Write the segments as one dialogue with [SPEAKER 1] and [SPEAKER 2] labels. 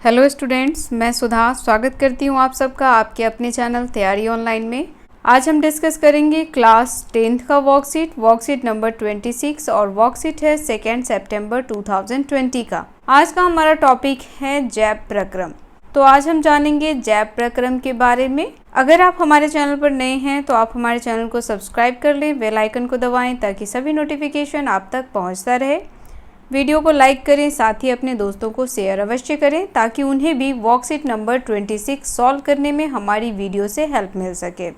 [SPEAKER 1] Hello students, मैं सुधा स्वागत करती हूँ आप सबका आपके अपने चैनल तैयारी ऑनलाइन में। आज हम डिस्कस करेंगे क्लास 10th का वर्कशीट नंबर 26 और वर्कशीट है 2 सितंबर 2020 का। आज का हमारा टॉपिक है जैप प्रक्रम। तो आज हम जानेंगे जैप प्रक्रम के बारे में। अगर आप हमारे चैनल पर नए हैं तो आप हमारे चैनल को सब्सक्राइब कर लें, बेल आइकन को दबाएं ताकि सभी नोटिफिकेशन आप तक पहुँचता रहे। वीडियो को लाइक करें, साथ ही अपने दोस्तों को शेयर अवश्य करें ताकि उन्हें भी वर्कशीट नंबर 26 सॉल्व करने में हमारी वीडियो से हेल्प मिल सके।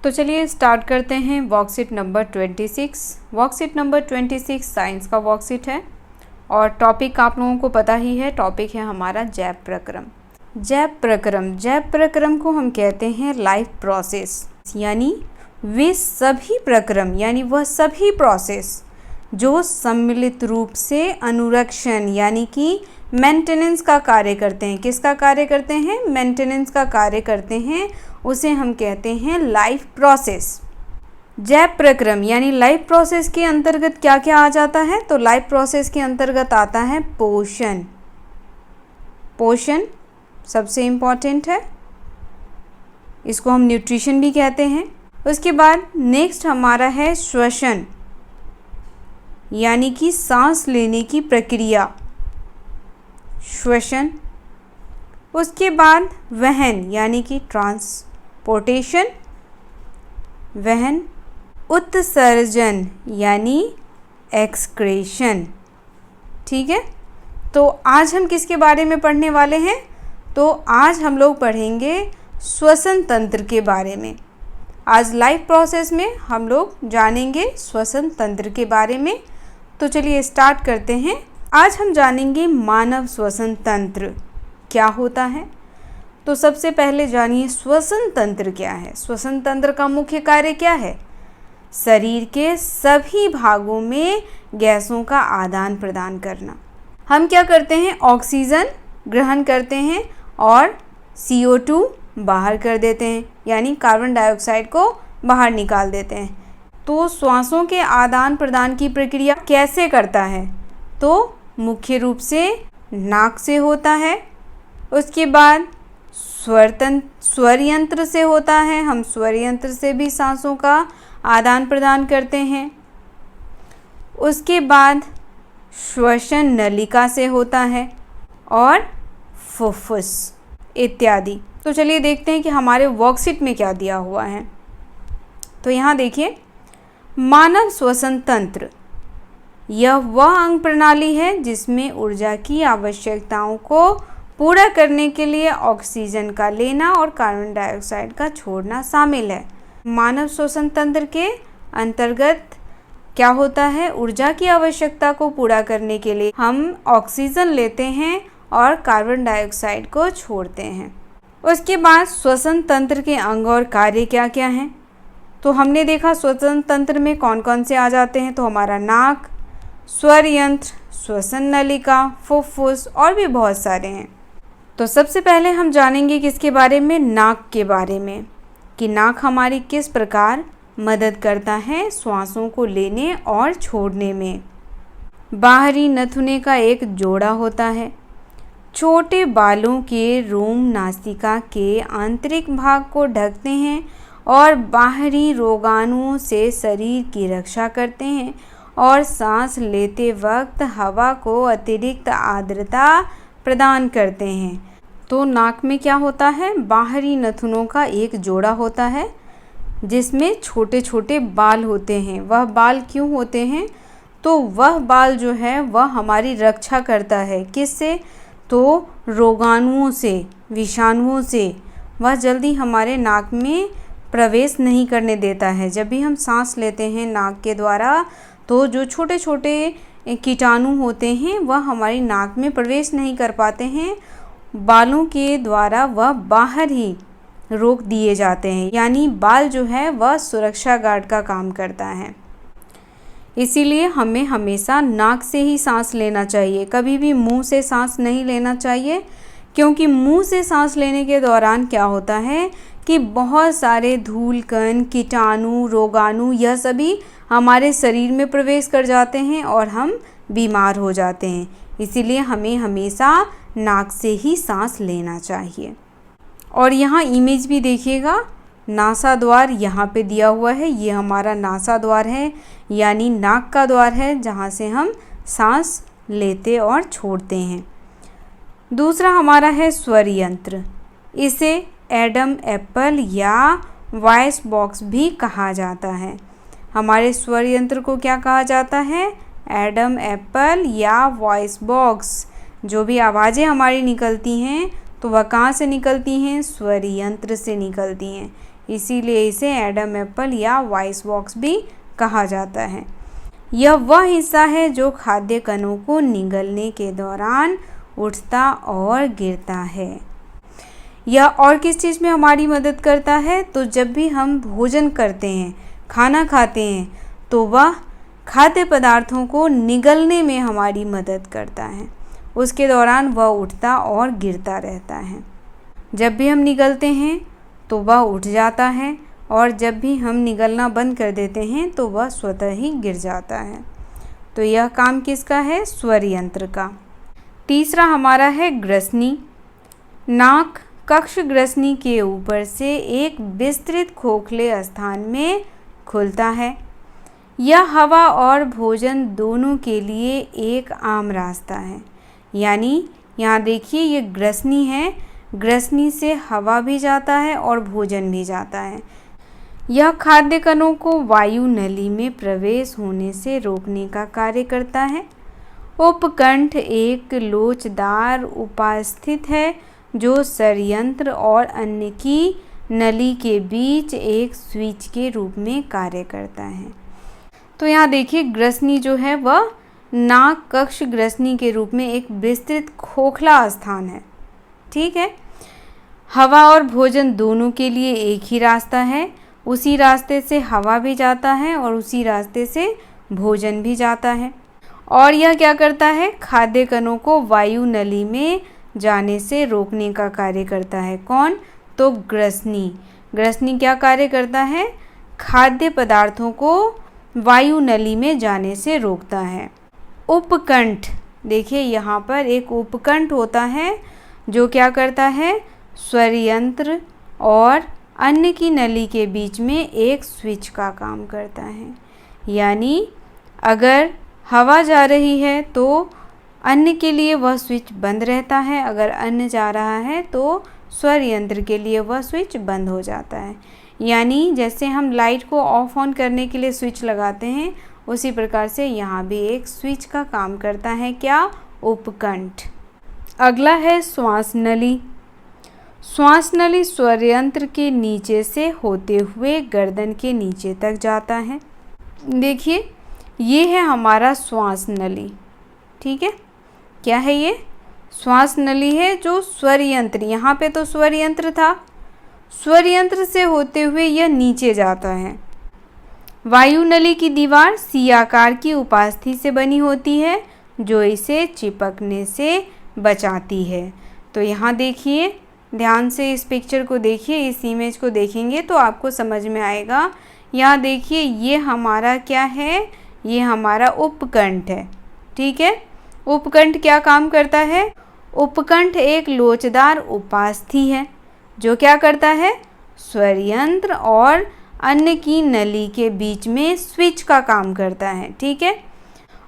[SPEAKER 1] तो चलिए स्टार्ट करते हैं worksheet number 26। Worksheet number 26 science का वर्कशीट है और टॉपिक आप लोगों को पता ही है, टॉपिक है हमारा जैप प्रक्रम। जैप प्रक्रम को हम कहते हैं लाइफ प्रोसेस, यानी वे सभी प्रक्रम यानी वह सभी प्रोसेस जो सम्मिलित रूप से अनुरक्षण यानी कि मेंटेनेंस का कार्य करते हैं। किसका कार्य करते हैं? मेंटेनेंस का कार्य करते हैं, उसे हम कहते हैं लाइफ प्रोसेस। जैप प्रक्रम यानी लाइफ प्रोसेस के अंतर्गत क्या क्या आ जाता है? तो लाइफ प्रोसेस के अंतर्गत आता है पोषण। पोषण सबसे इम्पॉर्टेंट है, इसको हम न्यूट्रिशन भी कहते हैं। उसके बाद नेक्स्ट हमारा है श्वसन, यानी कि सांस लेने की प्रक्रिया, श्वसन। उसके बाद वहन यानी कि ट्रांसपोर्टेशन, वहन। उत्सर्जन यानी एक्सक्रेशन। ठीक है, तो आज हम किसके बारे में पढ़ने वाले हैं? तो आज हम लोग पढ़ेंगे श्वसन तंत्र के बारे में। आज लाइफ प्रोसेस में हम लोग जानेंगे श्वसन तंत्र के बारे में। तो चलिए स्टार्ट करते हैं। आज हम जानेंगे मानव श्वसन तंत्र क्या होता है। तो सबसे पहले जानिए श्वसन तंत्र क्या है। श्वसन तंत्र का मुख्य कार्य क्या है? शरीर के सभी भागों में गैसों का आदान प्रदान करना। हम क्या करते हैं? ऑक्सीजन ग्रहण करते हैं और CO2 बाहर कर देते हैं, यानी कार्बन डाइऑक्साइड को बाहर निकाल देते हैं। तो श्वासों के आदान प्रदान की प्रक्रिया कैसे करता है? तो मुख्य रूप से नाक से होता है। उसके बाद स्वर यंत्र से होता है, हम स्वर यंत्र से भी सांसों का आदान प्रदान करते हैं। उसके बाद श्वसन नलिका से होता है और फुफ्फुस इत्यादि। तो चलिए देखते हैं कि हमारे वर्कशीट में क्या दिया हुआ है। तो यहाँ देखिए, मानव श्वसन तंत्र यह वह अंग प्रणाली है जिसमें ऊर्जा की आवश्यकताओं को पूरा करने के लिए ऑक्सीजन का लेना और कार्बन डाइऑक्साइड का छोड़ना शामिल है। मानव श्वसन तंत्र के अंतर्गत क्या होता है? ऊर्जा की आवश्यकता को पूरा करने के लिए हम ऑक्सीजन लेते हैं और कार्बन डाइऑक्साइड को छोड़ते हैं। उसके बाद श्वसन तंत्र के अंग और कार्य क्या क्या हैं? तो हमने देखा श्वसन तंत्र में कौन कौन से आ जाते हैं। तो हमारा नाक, स्वर यंत्र, श्वसन नलिका, फुफ्फुस और भी बहुत सारे हैं। तो सबसे पहले हम जानेंगे किसके बारे में? नाक के बारे में, कि नाक हमारी किस प्रकार मदद करता है श्वासों को लेने और छोड़ने में। बाहरी नथुने का एक जोड़ा होता है। छोटे बालों के रोम नासिका के आंतरिक भाग को ढकते हैं और बाहरी रोगाणुओं से शरीर की रक्षा करते हैं और सांस लेते वक्त हवा को अतिरिक्त आर्द्रता प्रदान करते हैं। तो नाक में क्या होता है? बाहरी नथुनों का एक जोड़ा होता है जिसमें छोटे छोटे बाल होते हैं। वह बाल क्यों होते हैं? तो वह बाल जो है वह हमारी रक्षा करता है। किससे? तो रोगाणुओं से, विषाणुओं से। वह जल्दी हमारे नाक में प्रवेश नहीं करने देता है। जब भी हम सांस लेते हैं नाक के द्वारा, तो जो छोटे छोटे कीटाणु होते हैं वह हमारी नाक में प्रवेश नहीं कर पाते हैं। बालों के द्वारा वह बाहर ही रोक दिए जाते हैं, यानी बाल जो है वह सुरक्षा गार्ड का काम करता है। इसीलिए हमें हमेशा नाक से ही सांस लेना चाहिए, कभी भी मुंह से सांस नहीं लेना चाहिए, क्योंकि मुंह से सांस लेने के दौरान क्या होता है कि बहुत सारे धूल कण, कीटाणु, रोगाणु यह सभी हमारे शरीर में प्रवेश कर जाते हैं और हम बीमार हो जाते हैं। इसीलिए हमें हमेशा नाक से ही सांस लेना चाहिए। और यहाँ इमेज भी देखिएगा, नासा द्वार यहाँ पे दिया हुआ है, ये हमारा नासा द्वार है यानी नाक का द्वार है जहाँ से हम सांस लेते और छोड़ते हैं। दूसरा हमारा है स्वर यंत्र। इसे एडम एप्पल या वॉइस बॉक्स भी कहा जाता है। हमारे स्वर यंत्र को क्या कहा जाता है? एडम एप्पल या वॉइस बॉक्स। जो भी आवाज़ें हमारी निकलती हैं तो वह कहाँ से निकलती हैं? स्वर यंत्र से निकलती हैं, इसीलिए इसे एडम एप्पल या वॉइस बॉक्स भी कहा जाता है। यह वह हिस्सा है जो खाद्य कणों को निगलने के दौरान उठता और गिरता है। यह और किस चीज़ में हमारी मदद करता है? तो जब भी हम भोजन करते हैं, खाना खाते हैं, तो वह खाद्य पदार्थों को निगलने में हमारी मदद करता है। उसके दौरान वह उठता और गिरता रहता है। जब भी हम निगलते हैं तो वह उठ जाता है, और जब भी हम निगलना बंद कर देते हैं तो वह स्वतः ही गिर जाता है। तो यह काम किसका है? स्वर यंत्र का। तीसरा हमारा है ग्रसनी। नाक कक्ष ग्रसनी के ऊपर से एक विस्तृत खोखले स्थान में खुलता है। यह हवा और भोजन दोनों के लिए एक आम रास्ता है। यानी यहाँ देखिए, ये ग्रसनी है, ग्रसनी से हवा भी जाता है और भोजन भी जाता है। यह खाद्य कणों को वायु नली में प्रवेश होने से रोकने का कार्य करता है। उपकंठ एक लोचदार उपास्थित है जो सरयंत्र और अन्न की नली के बीच एक स्विच के रूप में कार्य करता है। तो यहाँ देखिए, ग्रसनी जो है वह नाक कक्ष ग्रसनी के रूप में एक विस्तृत खोखला स्थान है। ठीक है। हवा और भोजन दोनों के लिए एक ही रास्ता है। उसी रास्ते से हवा भी जाता है और उसी रास्ते से भोजन भी जाता है। और यह क्या करता है? खाद्य कणों को वायु नली में जाने से रोकने का कार्य करता है। कौन? तो ग्रसनी। ग्रसनी क्या कार्य करता है? खाद्य पदार्थों को वायु नली में जाने से रोकता है। उपकंठ, देखिए यहाँ पर एक उपकंठ होता है जो क्या करता है? स्वर यंत्र और अन्न की नली के बीच में एक स्विच का काम करता है। यानी अगर हवा जा रही है तो अन्न के लिए वह स्विच बंद रहता है, अगर अन्न जा रहा है तो स्वर यंत्र के लिए वह स्विच बंद हो जाता है। यानी जैसे हम लाइट को ऑफ ऑन करने के लिए स्विच लगाते हैं, उसी प्रकार से यहाँ भी एक स्विच का काम करता है। क्या? उपकंठ। अगला है श्वास नली। श्वास नली स्वर यंत्र के नीचे से होते हुए गर्दन के नीचे तक जाता है। देखिए, ये है हमारा श्वास नली। ठीक है, क्या है ये? श्वास नली है जो स्वर यंत्र, यहाँ पे तो स्वर यंत्र था, स्वर यंत्र से होते हुए यह नीचे जाता है। वायु नली की दीवार सी आकार की उपास्थि से बनी होती है जो इसे चिपकने से बचाती है। तो यहाँ देखिए, ध्यान से इस पिक्चर को देखिए, इस इमेज को देखेंगे तो आपको समझ में आएगा। यहाँ देखिए, ये हमारा क्या है? ये हमारा उपकंठ है। ठीक है, उपकंठ क्या काम करता है? उपकंठ एक लोचदार उपास्थि है जो क्या करता है? स्वर यंत्र और अन्न की नली के बीच में स्विच का काम करता है। ठीक है,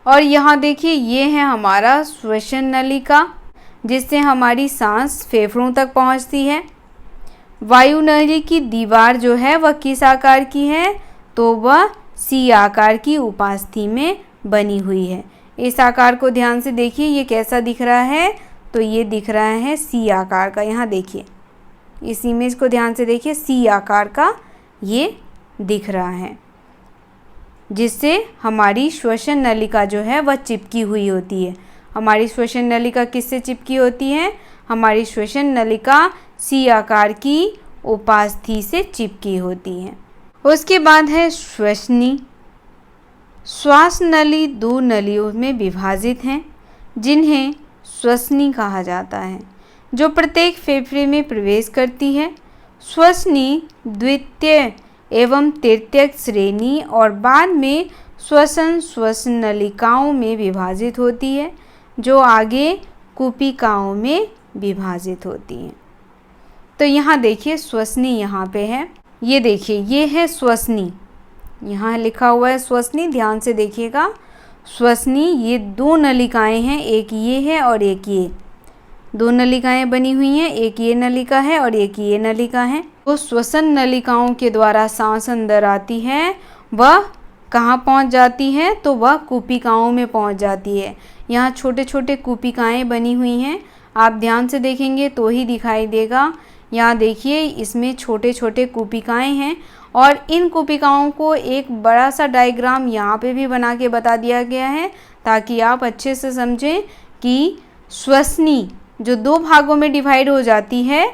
[SPEAKER 1] और यहाँ देखिए, ये है हमारा श्वसन नलिका जिससे हमारी सांस फेफड़ों तक पहुँचती है। वायु नली की दीवार जो है वह किस आकार की है? तो वह सी आकार की उपास्थि में बनी हुई है। इस आकार को ध्यान से देखिए, ये कैसा दिख रहा है? तो ये दिख रहा है सी आकार का। यहाँ देखिए, इस इमेज को ध्यान से देखिए, सी आकार का ये दिख रहा है जिससे हमारी श्वसन नलिका जो है वह चिपकी हुई होती है। हमारी श्वसन नलिका किससे चिपकी होती है? हमारी श्वसन नलिका सी आकार की उपास्थि से चिपकी होती है। उसके बाद है श्वसनी। श्वास नली दो नलियों में विभाजित हैं जिन्हें श्वसनी कहा जाता है, जो प्रत्येक फेफड़े में प्रवेश करती है। श्वसनी द्वितीय एवं तृतीय श्रेणी और बाद में श्वसन नलिकाओं में विभाजित होती है। जो आगे कूपिकाओं में विभाजित होती हैं। तो यहाँ देखिए श्वसनी यहाँ पे है, ये देखिए ये है श्वसनी, यहाँ लिखा हुआ है श्वसनी, ध्यान से देखिएगा। श्वसनी ये दो नलिकाएं हैं, एक ये है और एक ये, दो नलिकाएं बनी हुई हैं, एक ये नलिका है और एक ये नलिका है। तो श्वसन नलिकाओं के द्वारा सांस अंदर आती है, वह कहाँ पहुँच जाती है, तो वह कूपिकाओं में पहुँच जाती है। यहाँ छोटे छोटे कूपिकाएं बनी हुई हैं, आप ध्यान से देखेंगे तो ही दिखाई देगा। यहाँ देखिए इसमें छोटे छोटे कूपिकाएं हैं और इन कूपिकाओं को एक बड़ा सा डायग्राम यहाँ पे भी बना के बता दिया गया है, ताकि आप अच्छे से समझें कि श्वसनी जो दो भागों में डिवाइड हो जाती है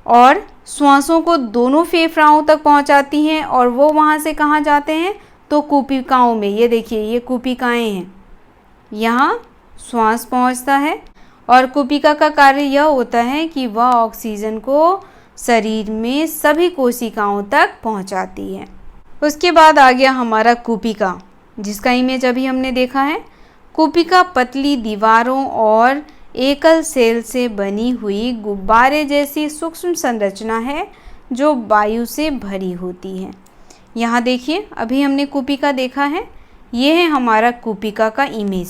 [SPEAKER 1] और श्वासों को दोनों फेफड़ाओं तक पहुँचाती हैं, और वो वहाँ से कहाँ जाते हैं, तो कूपिकाओं में। ये देखिए ये कूपिकाएं हैं, यहाँ श्वास पहुँचता है और कूपिका का कार्य यह होता है कि वह ऑक्सीजन को शरीर में सभी कोशिकाओं तक पहुंचाती है। उसके बाद आ गया हमारा कूपिका, जिसका इमेज अभी हमने देखा है। कूपिका पतली दीवारों और एकल सेल से बनी हुई गुब्बारे जैसी सूक्ष्म संरचना है जो वायु से भरी होती है। यहाँ देखिए अभी हमने कूपिका देखा है, ये है हमारा कूपिका का इमेज।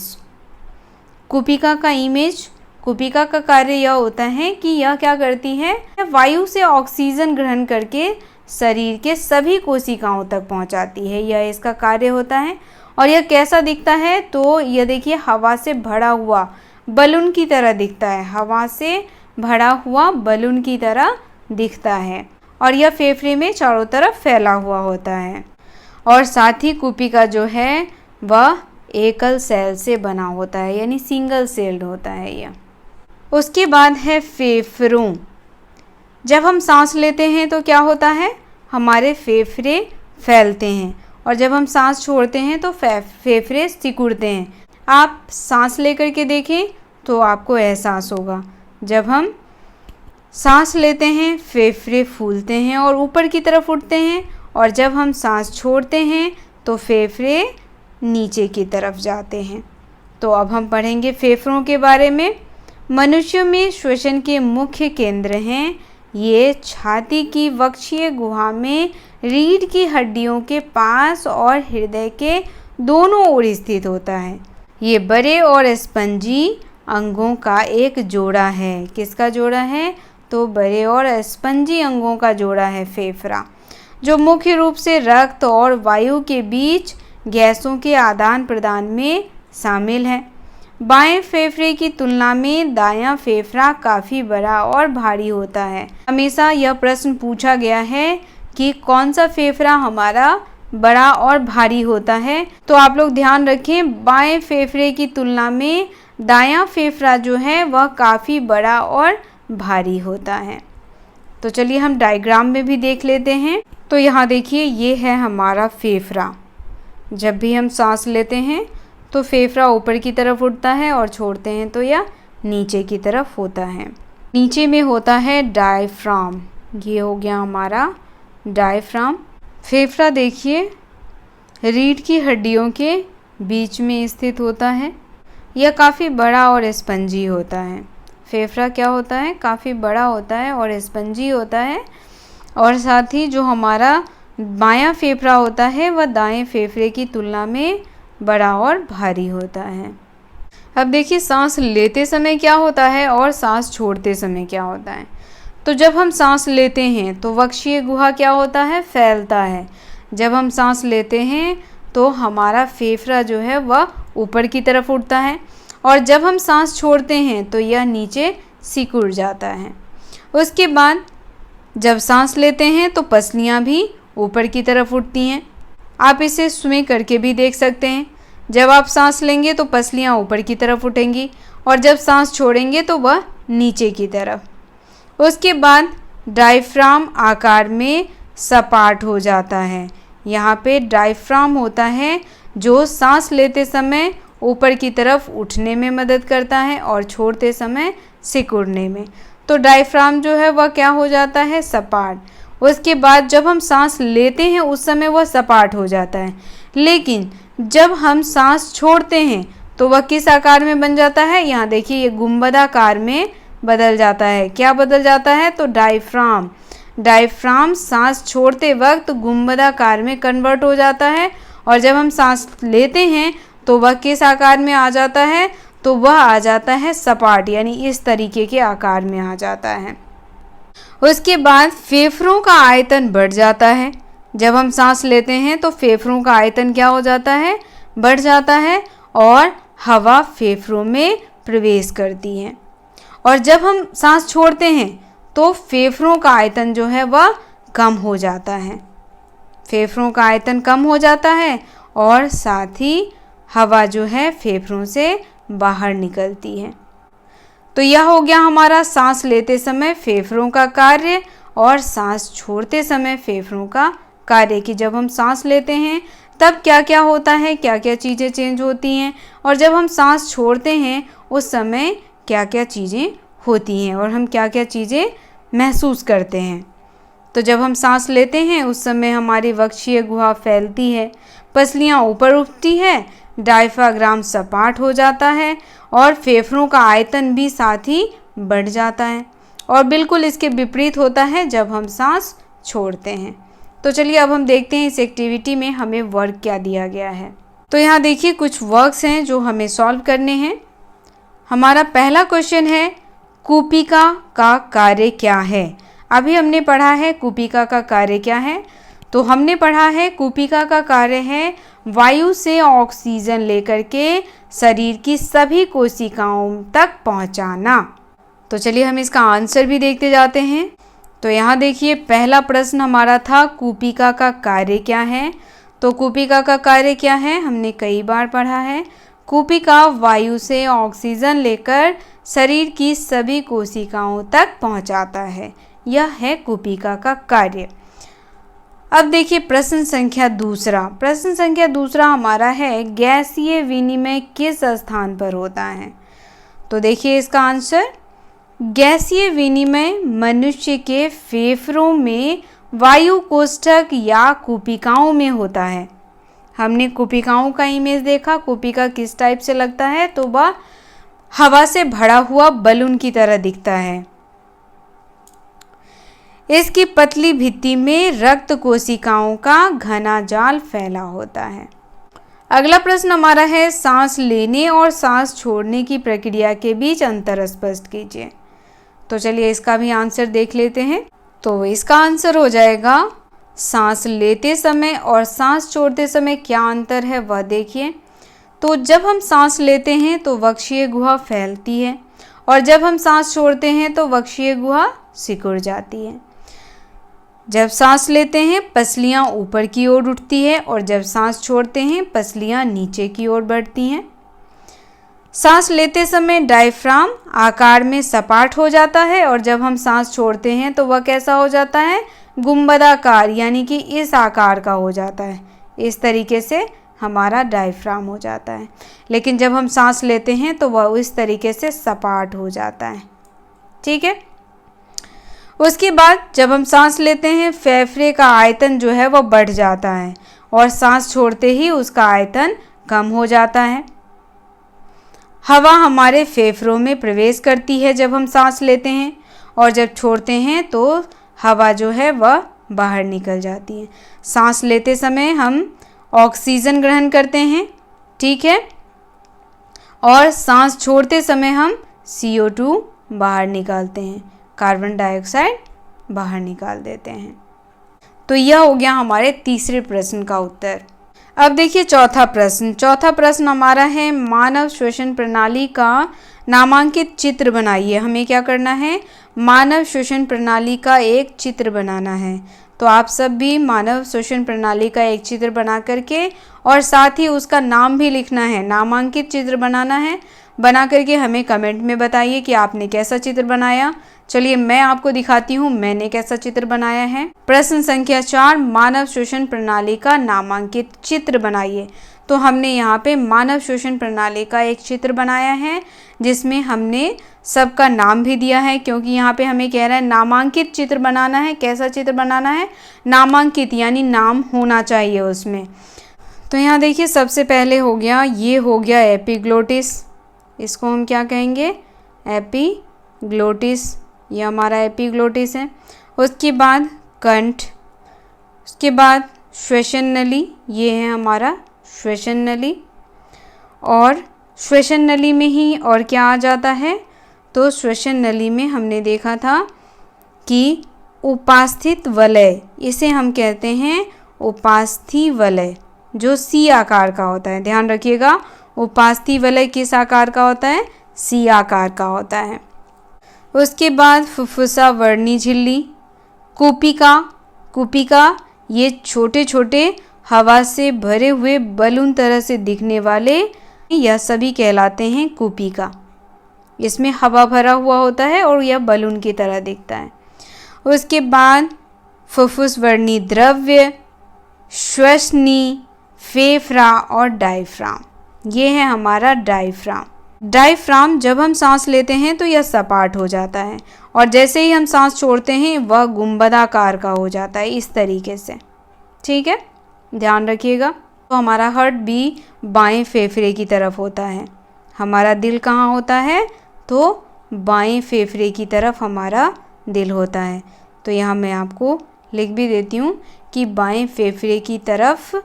[SPEAKER 1] कूपिका का इमेज, कूपिका का कार्य यह होता है कि यह क्या करती है, वायु से ऑक्सीजन ग्रहण करके शरीर के सभी कोशिकाओं तक पहुंचाती है, यह इसका कार्य होता है। और यह कैसा दिखता है, तो यह देखिए हवा से भरा हुआ बलून की तरह दिखता है, हवा से भरा हुआ बलून की तरह दिखता है, और यह फेफड़े में चारों तरफ फैला हुआ होता है। और साथ ही कूपिका जो है वह एकल सेल से बना होता है, यानी सिंगल सेल्ड होता है यह। उसके बाद है फेफड़ों। जब हम सांस लेते हैं तो क्या होता है, हमारे फेफड़े फैलते हैं, और जब हम सांस छोड़ते हैं तो फेफड़े सिकुड़ते हैं। आप सांस लेकर के देखें तो आपको एहसास होगा, जब हम सांस लेते हैं फेफड़े फूलते हैं और ऊपर की तरफ उठते हैं, और जब हम सांस छोड़ते हैं तो फेफड़े नीचे की तरफ जाते हैं। तो अब हम पढ़ेंगे फेफड़ों के बारे में। मनुष्यों में श्वसन के मुख्य केंद्र हैं, ये छाती की वक्षीय गुहा में रीढ़ की हड्डियों के पास और हृदय के दोनों ओर स्थित होता है। ये बड़े और स्पंजी अंगों का एक जोड़ा है। किसका जोड़ा है, तो बड़े और स्पंजी अंगों का जोड़ा है फेफड़ा, जो मुख्य रूप से रक्त और वायु के बीच गैसों के आदान प्रदान में शामिल है। बाएं फेफड़े की तुलना में दायां फेफड़ा काफ़ी बड़ा और भारी होता है। हमेशा यह प्रश्न पूछा गया है कि कौन सा फेफड़ा हमारा बड़ा और भारी होता है, तो आप लोग ध्यान रखें, बाएं फेफड़े की तुलना में दायां फेफड़ा जो है वह काफ़ी बड़ा और भारी होता है। तो चलिए हम डायग्राम में भी देख लेते हैं। तो यहाँ देखिए ये है हमारा फेफड़ा। जब भी हम सांस लेते हैं तो फेफड़ा ऊपर की तरफ उठता है और छोड़ते हैं तो यह नीचे की तरफ होता है। नीचे में होता है डायफ्राम, ये हो गया हमारा डायफ्राम। फेफड़ा देखिए रीढ़ की हड्डियों के बीच में स्थित होता है, यह काफ़ी बड़ा और स्पंजी होता है। फेफड़ा क्या होता है, काफ़ी बड़ा होता है और स्पंजी होता है, और साथ ही जो हमारा बायां फेफड़ा होता है वह दाएं फेफड़े की तुलना में बड़ा और भारी होता है। अब देखिए सांस लेते समय क्या होता है और सांस छोड़ते समय क्या होता है। तो जब हम सांस लेते हैं तो वक्षीय गुहा क्या होता है, फैलता है। जब हम सांस लेते हैं तो हमारा फेफड़ा जो है वह ऊपर की तरफ उठता है, और जब हम सांस छोड़ते हैं तो यह नीचे सिकुड़ जाता है। उसके बाद जब सांस लेते हैं तो पसलियाँ भी ऊपर की तरफ उठती हैं। आप इसे स्वयं करके भी देख सकते हैं। जब आप सांस लेंगे तो पसलियाँ ऊपर की तरफ उठेंगी, और जब सांस छोड़ेंगे तो वह नीचे की तरफ। उसके बाद डायफ्राम आकार में सपाट हो जाता है। यहाँ पे डायफ्राम होता है जो सांस लेते समय ऊपर की तरफ उठने में मदद करता है और छोड़ते समय सिकुड़ने में। तो डायफ्राम जो है वह क्या हो जाता है, सपाट। उसके बाद जब हम सांस लेते हैं उस समय वह सपाट हो जाता है, लेकिन जब हम सांस छोड़ते हैं तो वह किस आकार में बन जाता है? यहाँ देखिए ये गुंबदाकार में बदल जाता है। क्या बदल जाता है? तो डायफ्राम। डायफ्राम सांस छोड़ते वक्त गुंबदाकार में कन्वर्ट हो जाता है और जब हम सांस लेते हैं तो वह किस आकार में आ जाता है? तो वह आ जाता है सपाट, यानी इस तरीके के आकार में आ जाता है। उसके बाद फेफड़ों का आयतन बढ़ जाता है। जब हम सांस लेते हैं तो फेफड़ों का आयतन क्या हो जाता है? बढ़ जाता है और हवा फेफड़ों में प्रवेश करती है। और जब हम सांस छोड़ते हैं तो फेफड़ों का आयतन जो है वह कम हो जाता है। फेफड़ों का आयतन कम हो जाता है और साथ ही हवा जो है फेफड़ों से बाहर निकलती है। तो यह हो गया हमारा सांस लेते समय फेफड़ों का कार्य और सांस छोड़ते समय फेफड़ों का कार्य, कि जब हम सांस लेते हैं तब क्या क्या होता है, क्या क्या चीज़ें चेंज होती हैं, और जब हम सांस छोड़ते हैं उस समय क्या क्या चीज़ें होती हैं और हम क्या क्या चीज़ें महसूस करते हैं। तो जब हम सांस लेते हैं उस समय हमारी वक्षीय गुहा फैलती है, पसलियाँ ऊपर उठती है, डायफ्राम सपाट हो जाता है और फेफड़ों का आयतन भी साथ ही बढ़ जाता है। और बिल्कुल इसके विपरीत होता है जब हम सांस छोड़ते हैं। तो चलिए अब हम देखते हैं इस एक्टिविटी में हमें वर्क क्या दिया गया है। तो यहाँ देखिए कुछ वर्क्स हैं जो हमें सॉल्व करने हैं। हमारा पहला क्वेश्चन है कूपिका का कार्य क्या है। अभी हमने पढ़ा है कूपिका का कार्य क्या है। तो हमने पढ़ा है कूपिका का कार्य है वायु से ऑक्सीजन लेकर के शरीर की सभी कोशिकाओं तक पहुंचाना। तो चलिए हम इसका आंसर भी देखते जाते हैं। तो यहाँ देखिए पहला प्रश्न हमारा था कूपिका का कार्य क्या है। तो कूपिका का कार्य क्या है हमने कई बार पढ़ा है। कूपिका वायु से ऑक्सीजन लेकर शरीर की सभी कोशिकाओं तक पहुंचाता है, यह है कूपिका का कार्य। अब देखिए प्रश्न संख्या दूसरा। प्रश्न संख्या दूसरा हमारा है गैसीय विनिमय किस स्थान पर होता है। तो देखिए इसका आंसर, गैसीय विनिमय मनुष्य के फेफड़ों में वायु कोष्ठक या कूपिकाओं में होता है। हमने कूपिकाओं का इमेज देखा। कूपिका किस टाइप से लगता है, तो वह हवा से भरा हुआ बलून की तरह दिखता है। इसकी पतली भित्ति में रक्त कोशिकाओं का घना जाल फैला होता है। अगला प्रश्न हमारा है सांस लेने और सांस छोड़ने की प्रक्रिया के बीच अंतर स्पष्ट कीजिए। तो चलिए इसका भी आंसर देख लेते हैं। तो इसका आंसर हो जाएगा सांस लेते समय और सांस छोड़ते समय क्या अंतर है वह देखिए। तो जब हम सांस लेते हैं तो वक्षीय गुहा फैलती है और जब हम सांस छोड़ते हैं तो वक्षीय गुहा सिकुड़ जाती है। जब सांस लेते हैं पसलियाँ ऊपर की ओर उठती है और जब सांस छोड़ते हैं पसलियाँ नीचे की ओर बढ़ती हैं। सांस लेते समय डायफ्राम आकार में सपाट हो जाता है और जब हम सांस छोड़ते हैं तो वह कैसा हो जाता है, गुंबदाकार, यानी कि इस आकार का हो जाता है। इस तरीके से हमारा डायफ्राम हो जाता है। लेकिन जब हम सांस लेते हैं तो वह इस तरीके से सपाट हो जाता है। ठीक है। उसके बाद जब हम सांस लेते हैं फेफड़े का आयतन जो है वह बढ़ जाता है और सांस छोड़ते ही उसका आयतन कम हो जाता है। हवा हमारे फेफड़ों में प्रवेश करती है जब हम सांस लेते हैं और जब छोड़ते हैं तो हवा जो है वह बाहर निकल जाती है। सांस लेते समय हम ऑक्सीजन ग्रहण करते हैं, ठीक है, और सांस छोड़ते समय हम CO2 बाहर निकालते हैं, कार्बन डाइऑक्साइड बाहर निकाल देते हैं। तो यह हो गया हमारे तीसरे प्रश्न का उत्तर। अब देखिए चौथा प्रश्न। चौथा प्रश्न हमारा है मानव श्वसन प्रणाली का नामांकित चित्र बनाइए। हमें क्या करना है, मानव श्वसन प्रणाली का एक चित्र बनाना है। तो आप सब भी मानव श्वसन प्रणाली का एक चित्र बना करके और साथ ही उसका नाम भी लिखना है, नामांकित चित्र बनाना है। बना करके हमें कमेंट में बताइए कि आपने कैसा चित्र बनाया। चलिए मैं आपको दिखाती हूँ मैंने कैसा चित्र बनाया है। प्रश्न संख्या 4, मानव श्वसन प्रणाली का नामांकित चित्र बनाइए। तो हमने यहाँ पे मानव श्वसन प्रणाली का एक चित्र बनाया है जिसमें हमने सबका नाम भी दिया है, क्योंकि यहाँ पे हमें कह रहा है नामांकित चित्र बनाना है। कैसा चित्र बनाना है, नामांकित, यानी नाम होना चाहिए उसमें। तो यहाँ देखिए सबसे पहले हो गया, ये हो गया एपिग्लोटिस, इसको हम क्या कहेंगे, एपिग्लोटिस, ये हमारा एपिग्लोटिस है। उसके बाद कंठ, उसके बाद श्वसन नली, ये है हमारा श्वसन नली, और श्वसन नली में ही और क्या आ जाता है, तो श्वसन नली में हमने देखा था कि उपास्थित वलय, इसे हम कहते हैं उपास्थि वलय, जो सी आकार का होता है। ध्यान रखिएगा, उपास्थि वलय किस आकार का होता है, सी आकार का होता है। उसके बाद फुफ्फुसा वर्णी झिल्ली, कूपिका, कूपिका ये छोटे छोटे हवा से भरे हुए बलून तरह से दिखने वाले, यह सभी कहलाते हैं कूपिका। इसमें हवा भरा हुआ होता है और यह बलून की तरह दिखता है। उसके बाद फुफ्फुस वर्णी द्रव्य, श्वसनी, फेफड़ा और डायफ्राम, ये है हमारा डायफ्राम। डायफ्राम जब हम सांस लेते हैं तो यह सपाट हो जाता है और जैसे ही हम सांस छोड़ते हैं वह गुंबदाकार का हो जाता है, इस तरीके से। ठीक है, ध्यान रखिएगा। तो हमारा हार्ट भी बाएं फेफड़े की तरफ होता है। हमारा दिल कहाँ होता है, तो बाएं फेफड़े की तरफ हमारा दिल होता है। तो यहाँ मैं आपको लिख भी देती हूँ कि बाएं फेफड़े की तरफ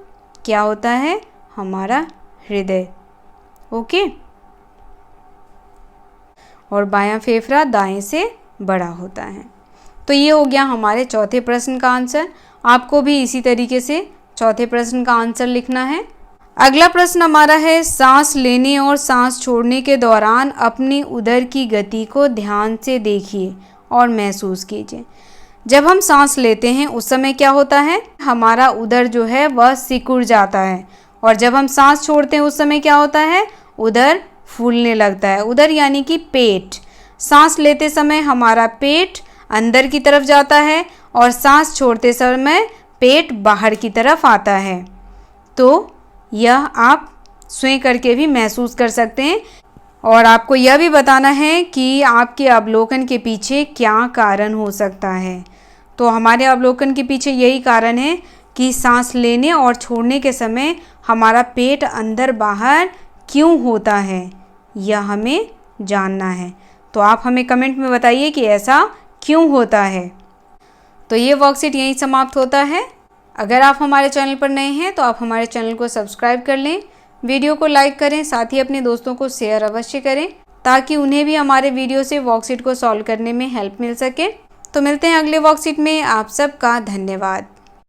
[SPEAKER 1] क्या होता है, हमारा हृदय। ओके, और बायां फेफड़ा दाएं से बड़ा होता है। तो ये हो गया हमारे चौथे प्रश्न का आंसर। आपको भी इसी तरीके से चौथे प्रश्न का आंसर लिखना है। अगला प्रश्न हमारा है, सांस लेने और सांस छोड़ने के दौरान अपने उदर की गति को ध्यान से देखिए और महसूस कीजिए। जब हम सांस लेते हैं उस समय क्या होता है, हमारा उदर जो है वह सिकुड़ जाता है, और जब हम सांस छोड़ते हैं उस समय क्या होता है, उदर फूलने लगता है। उदर यानी कि पेट। सांस लेते समय हमारा पेट अंदर की तरफ जाता है और सांस छोड़ते समय पेट बाहर की तरफ आता है। तो यह आप स्वयं करके भी महसूस कर सकते हैं, और आपको यह भी बताना है कि आपके अवलोकन के पीछे क्या कारण हो सकता है। तो हमारे अवलोकन के पीछे यही कारण है कि सांस लेने और छोड़ने के समय हमारा पेट अंदर बाहर क्यों होता है, यह हमें जानना है। तो आप हमें कमेंट में बताइए कि ऐसा क्यों होता है। तो ये वर्कशीट यहीं समाप्त होता है। अगर आप हमारे चैनल पर नए हैं तो आप हमारे चैनल को सब्सक्राइब कर लें, वीडियो को लाइक करें, साथ ही अपने दोस्तों को शेयर अवश्य करें ताकि उन्हें भी हमारे वीडियो से वर्कशीट को सॉल्व करने में हेल्प मिल सके। तो मिलते हैं अगले वर्कशीट में। आप सबका धन्यवाद।